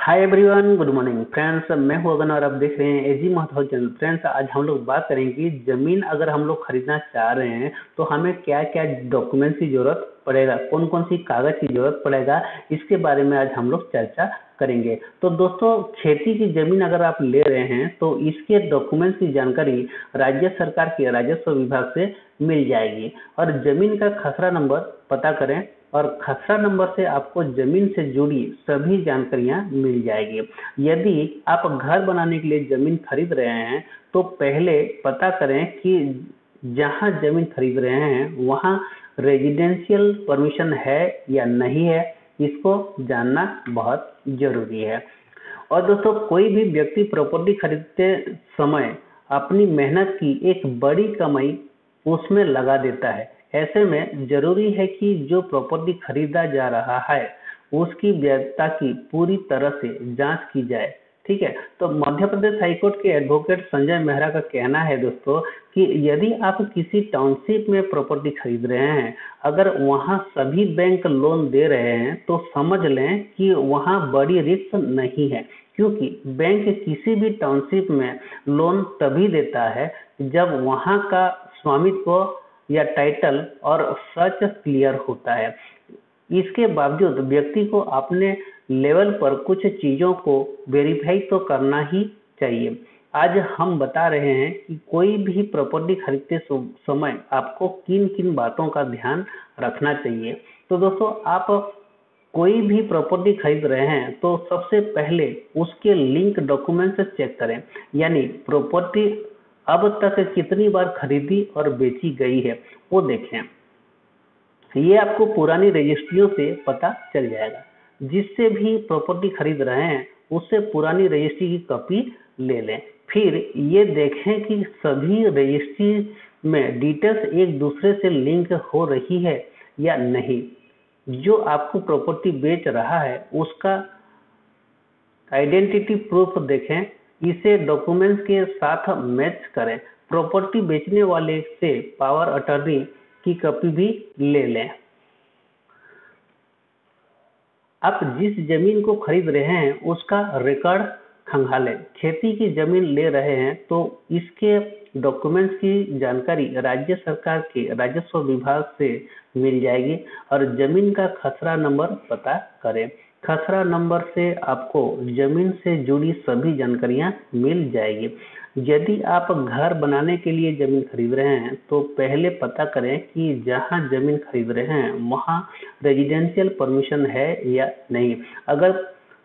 Hi everyone, good morning friends. मैं हूं अगन और आप देख रहे हैं एजी महतो चैनल। फ्रेंड्स, आज हम लोग बात करेंगे कि जमीन अगर हम लोग खरीदना चाह रहे हैं तो हमें क्या क्या डॉक्यूमेंट्स की जरूरत पड़ेगा, कौन कौन सी कागज की जरूरत पड़ेगा, इसके बारे में आज हम लोग चर्चा करेंगे। तो दोस्तों, खेती की जमीन अगर आप ले रहे हैं तो इसके डॉक्यूमेंट्स की जानकारी राज्य सरकार के राजस्व विभाग से मिल जाएगी। और जमीन का खसरा नंबर पता करें और खसरा नंबर से आपको जमीन से जुड़ी सभी जानकारियां मिल जाएगी। यदि आप घर बनाने के लिए जमीन खरीद रहे हैं तो पहले पता करें कि जहां जमीन खरीद रहे हैं वहां रेजिडेंशियल परमिशन है या नहीं है, इसको जानना बहुत जरूरी है। और दोस्तों, कोई भी व्यक्ति प्रॉपर्टी खरीदते समय अपनी मेहनत की एक बड़ी कमाई उसमें लगा देता है। ऐसे में जरूरी है कि जो प्रॉपर्टी खरीदा जा रहा है उसकी वैधता की पूरी तरह से जांच की जाए। ठीक है, तो मध्य प्रदेश हाईकोर्ट के एडवोकेट संजय मेहरा का कहना है दोस्तों कि यदि आप किसी टाउनशिप में प्रॉपर्टी खरीद रहे हैं, अगर वहां सभी बैंक लोन दे रहे हैं तो समझ लें कि वहां बड़ी रिस्क नहीं है, क्योंकि बैंक किसी भी टाउनशिप में लोन तभी देता है जब वहां का स्वामित्व या टाइटल और सच क्लियर होता है। इसके बावजूद व्यक्ति को अपने लेवल पर कुछ चीजों को वेरीफाई तो करना ही चाहिए। आज हम बता रहे हैं कि कोई भी प्रॉपर्टी खरीदते समय आपको किन किन बातों का ध्यान रखना चाहिए। तो दोस्तों, आप कोई भी प्रॉपर्टी खरीद रहे हैं तो सबसे पहले उसके लिंक डॉक्यूमेंट्स चेक करें, यानी प्रॉपर्टी अब तक कितनी बार खरीदी और बेची गई है वो देखें। ये आपको पुरानी रजिस्ट्रियों से पता चल जाएगा। जिससे भी प्रॉपर्टी खरीद रहे हैं उससे पुरानी रजिस्ट्री की कॉपी ले लें। फिर ये देखें कि सभी रजिस्ट्री में डिटेल्स एक दूसरे से लिंक हो रही है या नहीं। जो आपको प्रॉपर्टी बेच रहा है उसका आइडेंटिटी प्रूफ देखें, इसे डॉक्यूमेंट्स के साथ मैच करें। प्रॉपर्टी बेचने वाले से पावर अटॉर्नी की कॉपी भी ले लें। आप जिस जमीन को खरीद रहे हैं उसका रिकॉर्ड खंगालें। खेती की जमीन ले रहे हैं तो इसके डॉक्यूमेंट्स की जानकारी राज्य सरकार के राजस्व विभाग से मिल जाएगी। और जमीन का खसरा नंबर पता करें। खसरा नंबर से आपको जमीन से जुड़ी सभी जानकारियां मिल जाएगी। यदि आप घर बनाने के लिए जमीन खरीद रहे हैं तो पहले पता करें कि जहां जमीन खरीद रहे हैं वहां रेजिडेंशियल परमिशन है या नहीं। अगर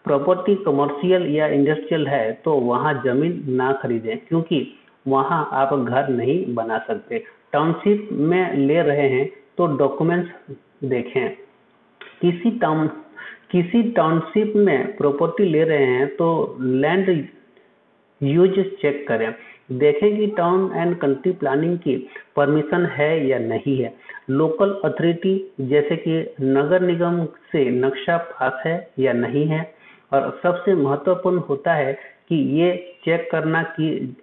प्रॉपर्टी कमर्शियल या इंडस्ट्रियल है तो वहां जमीन ना खरीदें, क्योंकि वहां आप घर नहीं बना सकते। टाउनशिप में ले रहे हैं तो डॉक्यूमेंट्स देखें। किसी टाउनशिप में प्रॉपर्टी ले रहे हैं तो लैंड यूज चेक करें। देखें कि टाउन एंड कंट्री प्लानिंग की परमिशन है या नहीं है। लोकल अथॉरिटी जैसे कि नगर निगम से नक्शा पास है या नहीं है। और सबसे महत्वपूर्ण होता है कि ये चेक करना कि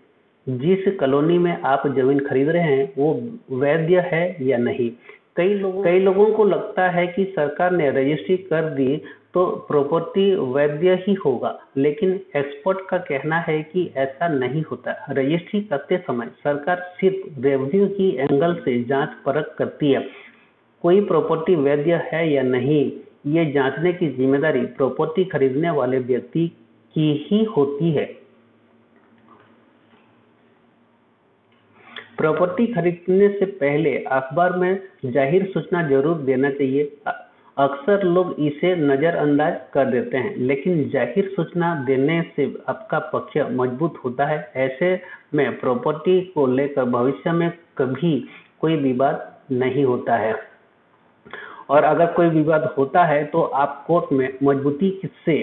जिस कॉलोनी में आप जमीन खरीद रहे हैं वो वैध है या नहीं। कई लोगों को लगता है कि सरकार ने रजिस्ट्री कर दी तो प्रॉपर्टी वैध ही होगा, लेकिन एक्सपर्ट का कहना है कि ऐसा नहीं होता। रजिस्ट्री करते समय सरकार सिर्फ रेवेन्यू की एंगल से जांच परख करती है। कोई प्रॉपर्टी वैध है या नहीं ये जांचने की जिम्मेदारी प्रॉपर्टी खरीदने वाले व्यक्ति की ही होती है। प्रॉपर्टी खरीदने से पहले अखबार में जाहिर सूचना जरूर देना चाहिए। अक्सर लोग इसे नजरअंदाज कर देते हैं, लेकिन जाहिर सूचना देने से आपका पक्ष मजबूत होता है। ऐसे में प्रॉपर्टी को लेकर भविष्य में कभी कोई विवाद नहीं होता है, और अगर कोई विवाद होता है तो आप कोर्ट में मजबूती से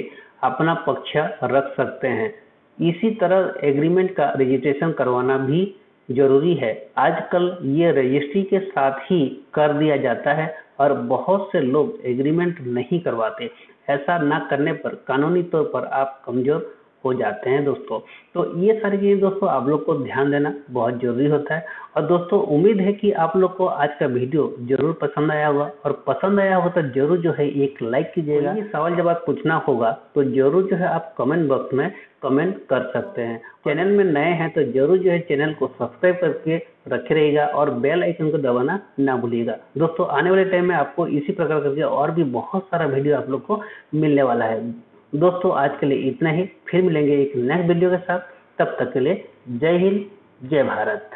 अपना पक्ष रख सकते हैं। इसी तरह एग्रीमेंट का रजिस्ट्रेशन करवाना भी जरूरी है। आजकल ये रजिस्ट्री के साथ ही कर दिया जाता है और बहुत से लोग एग्रीमेंट नहीं करवाते। ऐसा ना करने पर कानूनी तौर पर आप कमजोर हो जाते हैं दोस्तों। तो ये सारी चीज़ें दोस्तों आप लोग को ध्यान देना बहुत ज़रूरी होता है। और दोस्तों उम्मीद है कि आप लोग को आज का वीडियो ज़रूर पसंद आया होगा, और पसंद आया हो तो ज़रूर जो है एक लाइक कीजिएगा। ये सवाल जब आप पूछना होगा तो ज़रूर जो है आप कमेंट बॉक्स में कमेंट कर सकते हैं। चैनल में नए हैं तो ज़रूर जो है चैनल को सब्सक्राइब करके रखे रहिएगा और बेल आइकन को दबाना ना भूलिएगा। दोस्तों आने वाले टाइम में आपको इसी प्रकार करके और भी बहुत सारा वीडियो आप लोग को मिलने वाला है। दोस्तों आज के लिए इतना ही, फिर मिलेंगे एक नेक्स्ट वीडियो के साथ। तब तक के लिए जय हिंद, जय भारत।